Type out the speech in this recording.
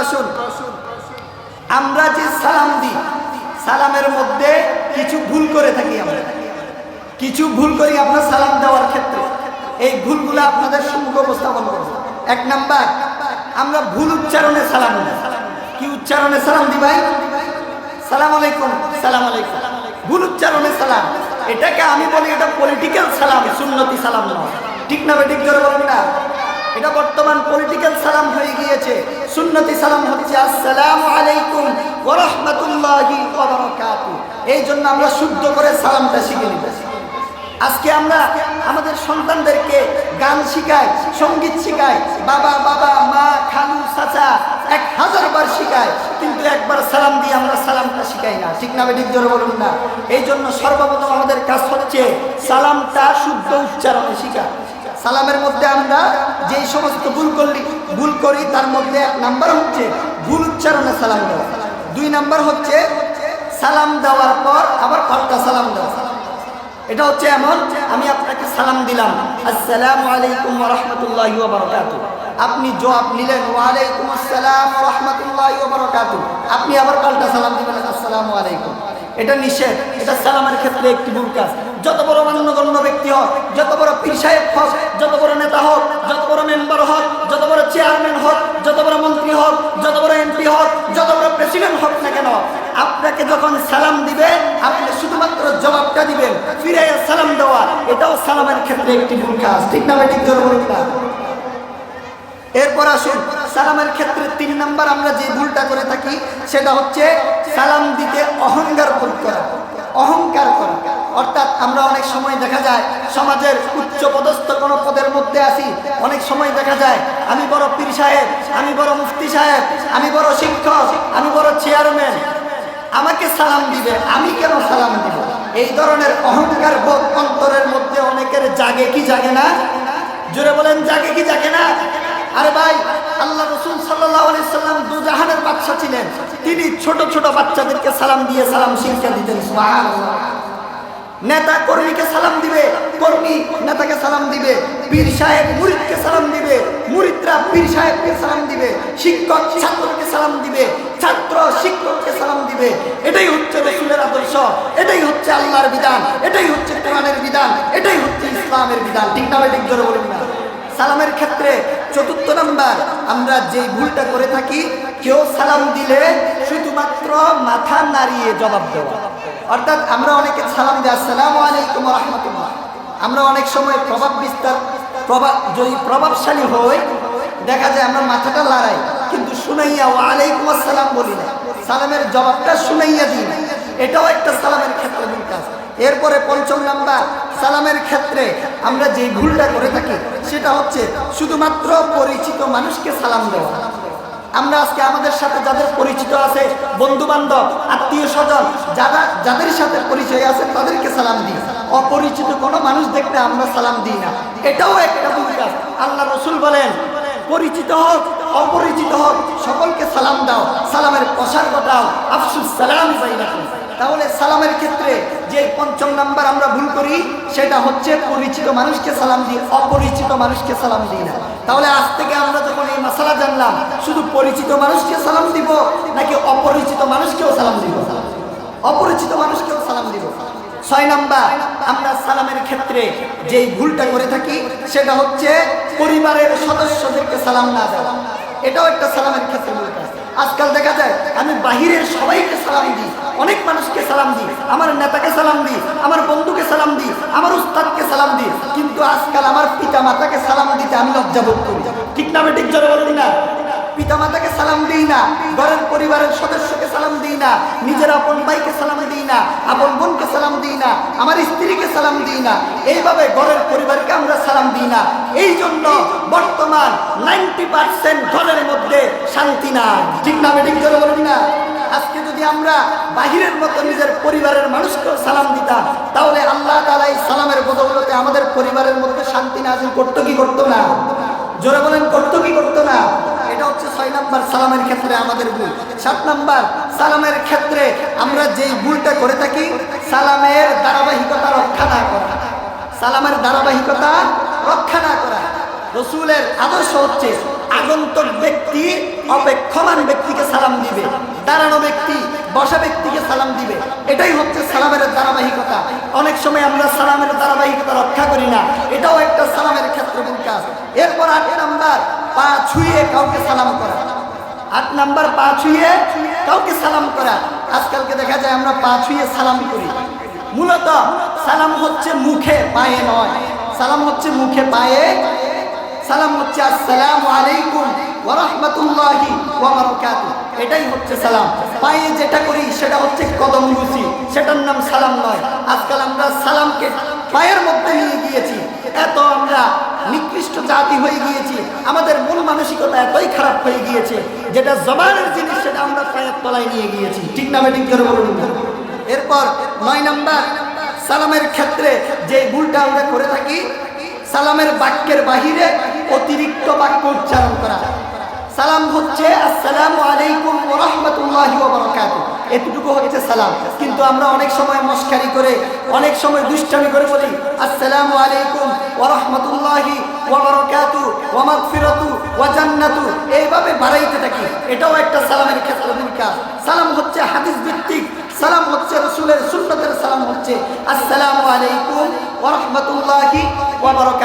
আসুন আমরা যে সালাম দিই সালামের মধ্যে কিছু ভুল করে থাকি। আমরা কিছু ভুল করি আপনার সালাম দেওয়ার ক্ষেত্রে। এই ভুলগুলো আপনাদের সম্মুখে উপস্থাপন করব। 1 নাম্বার, আমরা ভুল উচ্চারণে সালাম দিই। কি উচ্চারণে সালাম দিই ভাই? সালাম আলাইকুম, সালাম আলাইকুম, ভুল উচ্চারণে সালাম। এটাকে আমি বলি এটা পলিটিক্যাল সালাম, সুন্নতি সালাম নয়। ঠিক না বেঠিক করে বলেন না? এটা বর্তমান পলিটিক্যাল সালাম হয়ে গিয়েছে। সুন্নতি সালাম হচ্ছে আসসালামু আলাইকুম ওয়া রাহমাতুল্লাহি ওয়া বারাকাতুহু। এই জন্য আমরা শুদ্ধ করে সালামটা শিখে নিব। আজকে আমরা আমাদের সন্তানদেরকে গান শিখাই, সঙ্গীত শিখাই, বাবা বাবা মা খালু চাচা 1000 বার শিখাই, কিন্তু একবার সালাম দিয়ে আমরা সালামটা শিখাই না। ঠিক না বেঠিক জোরে বলুন না? এই জন্য সর্বপ্রথম আমাদের কাজ হচ্ছে সালামটা শুদ্ধ উচ্চারণে শিখা। সালামের মধ্যে আমরা যেই সমস্ত ভুল করি তার মধ্যে 1 নাম্বার হচ্ছে ভুল উচ্চারণে সালাম দেওয়া। 2 নাম্বার হচ্ছে সালাম দেওয়ার পর আবার পাল্টা সালাম দেওয়া। এটা হচ্ছে এমন, আমি আপনাকে সালাম দিলাম আসসালামু আলাইকুম ওয়া রাহমাতুল্লাহি ওয়া বারাকাতুহু, আপনি জবাব নিলেন ওয়া আলাইকুম আসসালাম ওয়া রাহমাতুল্লাহি ওয়া বারাকাতুহু, আপনি আবার পাল্টা সালাম দিবেন আসসালামু আলাইকুম। এটা নিষেধ, এটা সালামের ক্ষেত্রে একটি ভুল কাজ। যত বড় মান্যগণ্য ব্যক্তি হোক, যত বড় পীর সাহেব হোক, যত বড় নেতা হোক, যত বড় মেম্বার হোক, যত বড় চেয়ারম্যান হোক, যত বড় মন্ত্রী হোক, যত বড় এমপি হোক, যত বড় প্রেসিডেন্ট হোক না কেন, আপনাকে যখন সালাম দিবে আপনি শুধুমাত্র জবাবটা দিবেন, ফিরে সালাম দেওয়া এটাও সালামের ক্ষেত্রে একটি ভুল কাজ। ঠিক না ঠিক জোরে বলুন না? এরপর আসুন সালামের ক্ষেত্রে 3 নাম্বার আমরা যে ভুলটা করে থাকি সেটা হচ্ছে সালাম দিতে অহংকার করা। অহংকার করা অর্থাৎ আমরা অনেক সময় দেখা যায় সমাজের উচ্চ পদস্থ কোনো পদের মধ্যে আসি, অনেক সময় দেখা যায় আমি বড় পীর সাহেব, আমি বড় মুফতি সাহেব, আমি বড় শিক্ষক, আমি বড় চেয়ারম্যান, আমাকে সালাম দিবে, আমি কেন সালাম দিব? এই ধরনের অহংকার বোধ অন্তরের মধ্যে অনেকের জাগে কি জাগে না? জোরে বলেন, জাগে কি জাগে না? আরে ভাই, আল্লাহ রাসূল সাল্লাল্লাহু আলাইহি সাল্লাম দুজাহানের বাদশা ছিলেন, তিনি ছোট ছোট বাচ্চাদেরকে সালাম দিয়ে সালাম শিক্ষা দিতেন। সুবহানাল্লাহ। নেতা কর্মীকে সালাম দিবে, কর্মী নেতাকে সালাম দিবে, পীর সাহেব মুরিদকে সালাম দিবে, মুরিদরা পীর সাহেবকে সালাম দিবে, শিক্ষক ছাত্রকে সালাম দিবে, ছাত্র শিক্ষককে সালাম দিবে। এটাই হচ্ছে রাসূলের আদর্শ, এটাই হচ্ছে আল্লাহর বিধান, এটাই হচ্ছে কোরআনের বিধান, এটাই হচ্ছে ইসলামের বিধান। ঠিক না ঠিক জোরে বলুন না? সালামের ক্ষেত্রে 4 নাম্বার আমরা যে ভুলটা করে থাকি, কেউ সালাম দিলে শুধুমাত্র মাথা নাড়িয়ে জবাব দেওয়া। অর্থাৎ আমরা অনেকে সালাম দিই আসসালামু আলাইকুম ওয়া রাহমাতুল্লাহ, আমরা অনেক সময় প্রভাবশালী হই, দেখা যায় আমরা মাথাটা লড়াই কিন্তু শুনাইয়া ওয়া আলাইকুম আসসালাম বলি না, সালামের জবাবটা শুনাইয়া দিই না। এটাও একটা সালামের ক্ষেত্রে ভুল কাজ। এরপরে 5 নাম্বার সালামের ক্ষেত্রে আমরা যে ভুলটা করে থাকি সেটা হচ্ছে শুধুমাত্র পরিচিত মানুষকে সালাম দেওয়া। আমরা আজকে আমাদের সাথে যাদের পরিচিত আছে, বন্ধু বান্ধব আত্মীয় স্বজন যাদের সাথে পরিচয় আছে তাদেরকে সালাম দিই, অপরিচিত কোনো মানুষ দেখলে আমরা সালাম দিই না। এটাও একটা ভুল কাজ। আল্লাহ রাসূল বলেন পরিচিত হোক অপরিচিত হোক সকলকে সালাম দাও, সালামের প্রসার ঘটাও, আফসুস সালাম বাইনাকুম। তাহলে সালামের ক্ষেত্রে যে 5 নাম্বার আমরা ভুল করি সেটা হচ্ছে পরিচিত মানুষকে সালাম দিই, অপরিচিত মানুষকে সালাম দিই না। তাহলে আজ থেকে আমরা যখন এই মাসালা জানলাম, শুধু পরিচিত মানুষকে সালাম দিব নাকি অপরিচিত মানুষকেও সালাম দিব? অপরিচিত মানুষকেও সালাম দিব। 6 নাম্বার আমরা সালামের ক্ষেত্রে যেই ভুলটা করে থাকি সেটা হচ্ছে পরিবারের সদস্যদেরকে সালাম না দেওয়া। এটাও একটা সালামের ক্ষেত্রে ভুল কাজ। আজকাল দেখা যায় আমি বাহিরের সবাইকে সালাম দিই, অনেক মানুষকে সালাম দিই, আমার নেতাকে সালাম দিই, আমার বন্ধুকে সালাম দিই, আমার উস্তাদকে সালাম দিই, কিন্তু আজকাল আমার পিতা মাতাকে সালাম দিতে আমি লজ্জা বোধ করি। ঠিক না ঠিক জোরে বলি না? পিতা মাতাকে সালাম দিই না, ঘরের পরিবারের সদস্যকে সালাম দিই না, নিজের আপন ভাইকে সালাম দিই না, আপন বোনকে সালাম দিই না, আমার স্ত্রীকে সালাম দিই না, এইভাবে ঘরের পরিবারকে আমরা সালাম দিই না। এই জন্য বর্তমান 90% ঘরের মধ্যে শান্তি নাই। ঠিক না ঠিক জোরে বলি না? আজকে যদি আমরা বাহিরের মতো নিজের পরিবারের মানুষকেও সালাম দিতাম তাহলে আল্লাহ তাআলা এই সালামের বদৌলতে আমাদের পরিবারের মধ্যে শান্তি নাযিল করতো কি করতো না? জোরে বলেন, করতো কি করতো না? এটা হচ্ছে 6 নাম্বার সালামের ক্ষেত্রে আমাদের ভুল। 7 নাম্বার সালামের ক্ষেত্রে আমরা যেই ভুলটা করে থাকি সালামের ধারাবাহিকতা রক্ষা না করা। সালামের ধারাবাহিকতা রক্ষা না করা। রাসূলের আদর্শ হচ্ছে আগন্তুক ব্যক্তি অপেক্ষমান ব্যক্তিকে সালাম দিবে, দাঁড়ানো ব্যক্তি বসা ব্যক্তিকে সালাম দিবে। এটাই হচ্ছে সালামের ধারাবাহিকতা। অনেক সময় আমরা সালামের ধারাবাহিকতা রক্ষা করি না, এটাও একটা সালামের ক্ষেত্রমূল কাজ। এরপর 8 নাম্বার, পা ছুঁয়ে কাউকে সালাম করা। 8 নাম্বার, পা ছুঁয়ে কাউকে সালাম করা। আজকালকে দেখা যায় আমরা পা ছুঁয়ে সালাম করি। মূলত সালাম হচ্ছে মুখে, পায়ে নয়। সালাম হচ্ছে মুখে, পায়ে। সালাম হচ্ছে আসসালামু আলাইকুম ওয়া রাহমাতুল্লাহি ওয়া বারাকাতুহু, এটাই হচ্ছে সালাম। পায়ে যেটা করি সেটা হচ্ছে কদম বুসি, সেটার নাম সালাম নয়। আজকাল আমরা সালামকে পায়ের মধ্যে নিয়ে গিয়েছি, এত আমরা নিকৃষ্ট জাতি হয়ে গিয়েছি, আমাদের মন মানসিকতা এতই খারাপ হয়ে গিয়েছে, যেটা জবানের জিনিস সেটা আমরা পায়ের তলায় নিয়ে গিয়েছি। ঠিক না ঠিক করে বলুন। এরপর 9 নাম্বার, সালামের ক্ষেত্রে যে ভুলটা আমরা করে থাকি, সালামের বাক্যের বাহিরে অতিরিক্ত বাক্য উচ্চারণ করা। সালাম হচ্ছে আসসালামু আলাইকুম ওয়া রাহমাতুল্লাহি ওয়া বারাকাতুহু, এতটুকু হচ্ছে সালাম। কিন্তু আমরা অনেক সময় মস্কারি করে, অনেক সময় দুষ্টামি করে বলি আসসালামু আলাইকুম ওয়া রাহমাতুল্লাহি ওয়া বারাকাতুহু ওয়া মাগফিরাতু ওয়া জান্নাতু, এইভাবে বাড়াইতে থাকি। এটাও একটা সালামের ক্ষেত্রমূল কাজ। সালাম হচ্ছে হাদিস ভিত্তিক, সালাম হচ্ছে রাসূলের সুন্নতের সালাম হচ্ছে আসসালামু আলাইকুম ওয়া রাহমাতুল্লাহি ওয়া বারাকাতুহু।